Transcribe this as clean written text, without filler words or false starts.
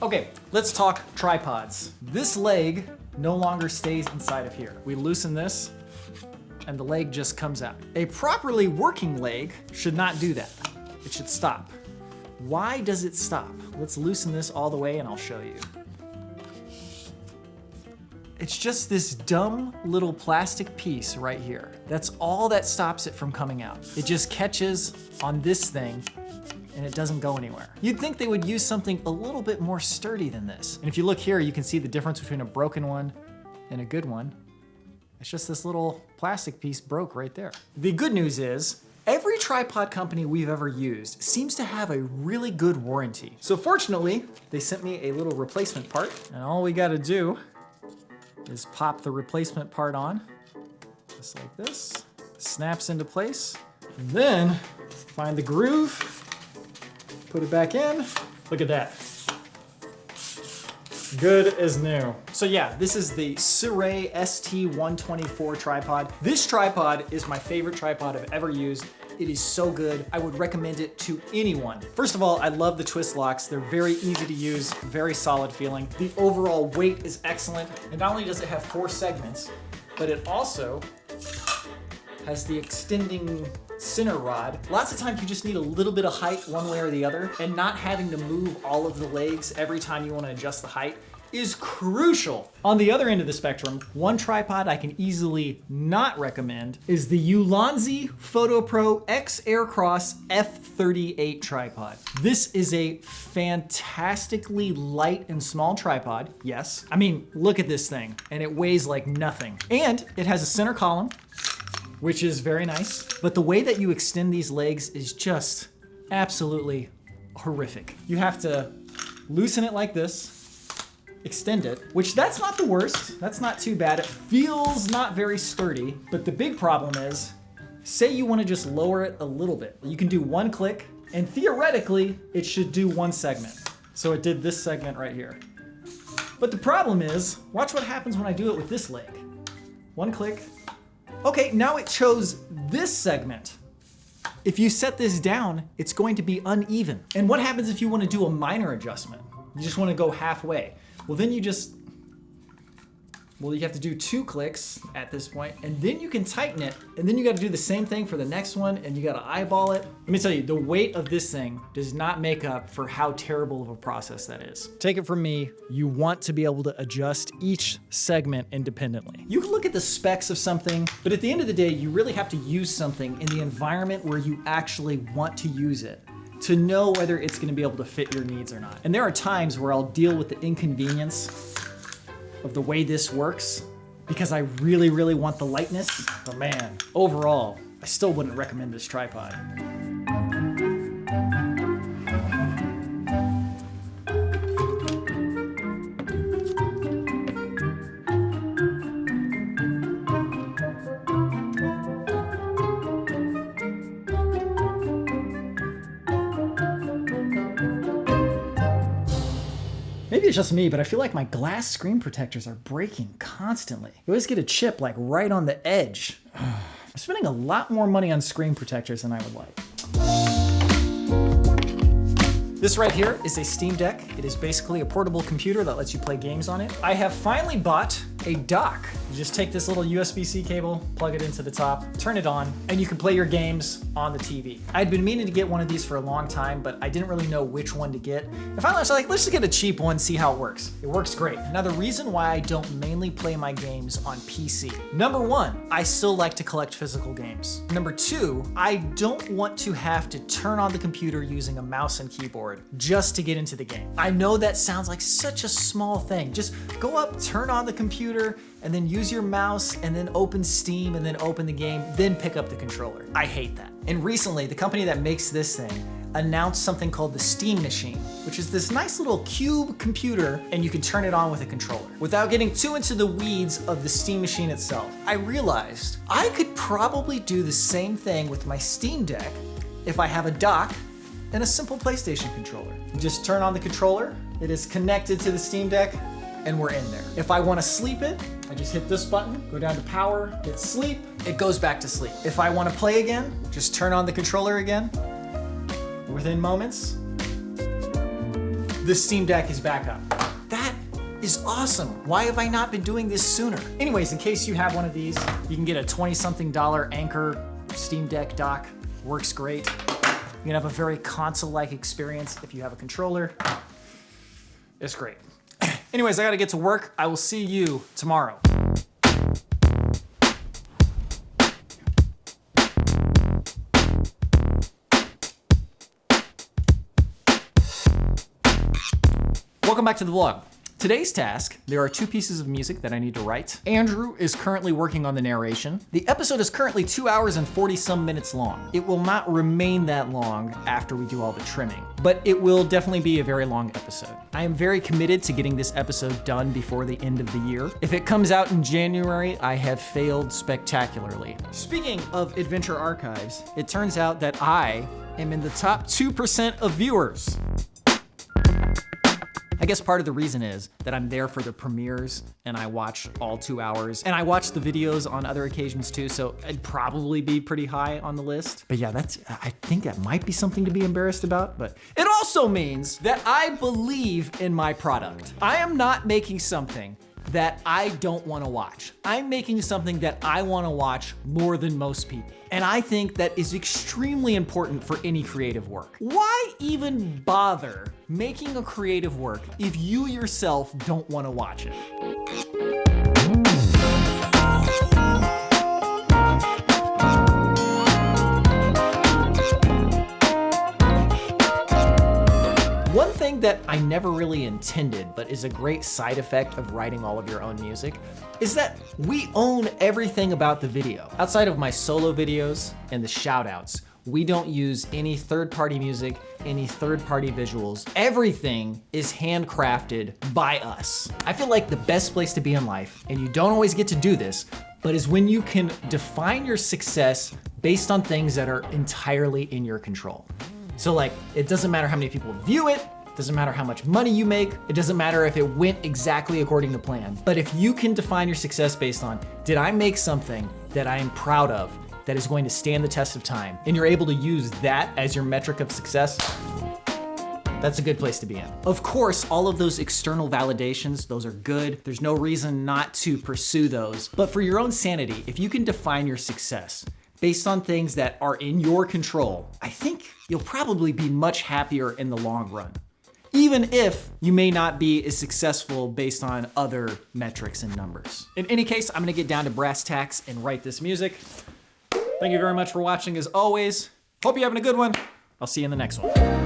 Okay, let's talk tripods. This leg no longer stays inside of here. We loosen this and the leg just comes out. A properly working leg should not do that. It should stop. Why does it stop? Let's loosen this all the way and I'll show you. It's just this dumb little plastic piece right here. That's all that stops it from coming out. It just catches on this thing and it doesn't go anywhere. You'd think they would use something a little bit more sturdy than this. And if you look here, you can see the difference between a broken one and a good one. It's just this little plastic piece broke right there. The good news is, every tripod company we've ever used seems to have a really good warranty. So fortunately, they sent me a little replacement part, and all we gotta do is pop the replacement part on, just like this. Snaps into place, and then find the groove, put it back in. Look at that. Good as new. So yeah, this is the Sirui ST124 tripod. This tripod is my favorite tripod I've ever used. It is so good. I would recommend it to anyone. First of all, I love the twist locks. They're very easy to use, very solid feeling. The overall weight is excellent. And not only does it have 4 segments, but it also has the extending center rod. Lots of times you just need a little bit of height one way or the other, and not having to move all of the legs every time you want to adjust the height is crucial. On the other end of the spectrum, one tripod I can easily not recommend is the Ulanzi PhotoPro X Aircross F38 tripod. This is a fantastically light and small tripod, yes. I mean, look at this thing, and it weighs like nothing. And it has a center column, which is very nice. But the way that you extend these legs is just absolutely horrific. You have to loosen it like this, extend it, which that's not the worst. That's not too bad. It feels not very sturdy, but the big problem is, say you want to just lower it a little bit. You can do one click, and theoretically, it should do one segment. So it did this segment right here. But the problem is, watch what happens when I do it with this leg. One click. Okay, now it chose this segment. If you set this down, it's going to be uneven. And what happens if you want to do a minor adjustment? You just want to go halfway. Well, then you have to do 2 clicks at this point, and then you can tighten it, and then you got to do the same thing for the next one, and you got to eyeball it. Let me tell you, the weight of this thing does not make up for how terrible of a process that is. Take it from me, you want to be able to adjust each segment independently. You can look at the specs of something, but at the end of the day, you really have to use something in the environment where you actually want to use it to know whether it's going to be able to fit your needs or not. And there are times where I'll deal with the inconvenience of the way this works because I really, really want the lightness. But man, overall, I still wouldn't recommend this tripod. Maybe it's just me, but I feel like my glass screen protectors are breaking constantly. You always get a chip like right on the edge. I'm spending a lot more money on screen protectors than I would like. This right here is a Steam Deck. It is basically a portable computer that lets you play games on it. I have finally bought a dock. You just take this little USB-C cable, plug it into the top, turn it on, and you can play your games on the TV. I'd been meaning to get one of these for a long time, but I didn't really know which one to get. And finally I was like, let's just get a cheap one, see how it works. It works great. Now the reason why I don't mainly play my games on PC. Number 1, I still like to collect physical games. Number 2, I don't want to have to turn on the computer using a mouse and keyboard just to get into the game. I know that sounds like such a small thing. Just go up, turn on the computer, and then use your mouse, and then open Steam, and then open the game, then pick up the controller. I hate that. And recently, the company that makes this thing announced something called the Steam Machine, which is this nice little cube computer, and you can turn it on with a controller. Without getting too into the weeds of the Steam Machine itself, I realized I could probably do the same thing with my Steam Deck if I have a dock and a simple PlayStation controller. You just turn on the controller, it is connected to the Steam Deck, and we're in there. If I want to sleep it, I just hit this button, go down to power, hit sleep, it goes back to sleep. If I want to play again, just turn on the controller again. Within moments, the Steam Deck is back up. That is awesome. Why have I not been doing this sooner? Anyways, in case you have one of these, you can get a $20-something Anker Steam Deck dock. Works great. You can have a very console-like experience if you have a controller. It's great. Anyways, I gotta get to work. I will see you tomorrow. Welcome back to the vlog. Today's task, there are 2 pieces of music that I need to write. Andrew is currently working on the narration. The episode is currently 2 hours and 40-some minutes long. It will not remain that long after we do all the trimming, but it will definitely be a very long episode. I am very committed to getting this episode done before the end of the year. If it comes out in January, I have failed spectacularly. Speaking of Adventure Archives, it turns out that I am in the top 2% of viewers. I guess part of the reason is that I'm there for the premieres and I watch all 2 hours, and I watch the videos on other occasions too, so I'd probably be pretty high on the list. But yeah, I think that might be something to be embarrassed about, but it also means that I believe in my product. I am not making something that I don't want to watch. I'm making something that I want to watch more than most people. And I think that is extremely important for any creative work. Why even bother making a creative work if you yourself don't want to watch it? One thing that I never really intended, but is a great side effect of writing all of your own music, is that we own everything about the video. Outside of my solo videos and the shoutouts, we don't use any third-party music, any third-party visuals. Everything is handcrafted by us. I feel like the best place to be in life, and you don't always get to do this, but is when you can define your success based on things that are entirely in your control. So like, it doesn't matter how many people view it, doesn't matter how much money you make, it doesn't matter if it went exactly according to plan. But if you can define your success based on, did I make something that I am proud of, that is going to stand the test of time, and you're able to use that as your metric of success, that's a good place to be in. Of course, all of those external validations, those are good. There's no reason not to pursue those. But for your own sanity, if you can define your success based on things that are in your control, I think you'll probably be much happier in the long run, even if you may not be as successful based on other metrics and numbers. In any case, I'm gonna get down to brass tacks and write this music. Thank you very much for watching as always. Hope you're having a good one. I'll see you in the next one.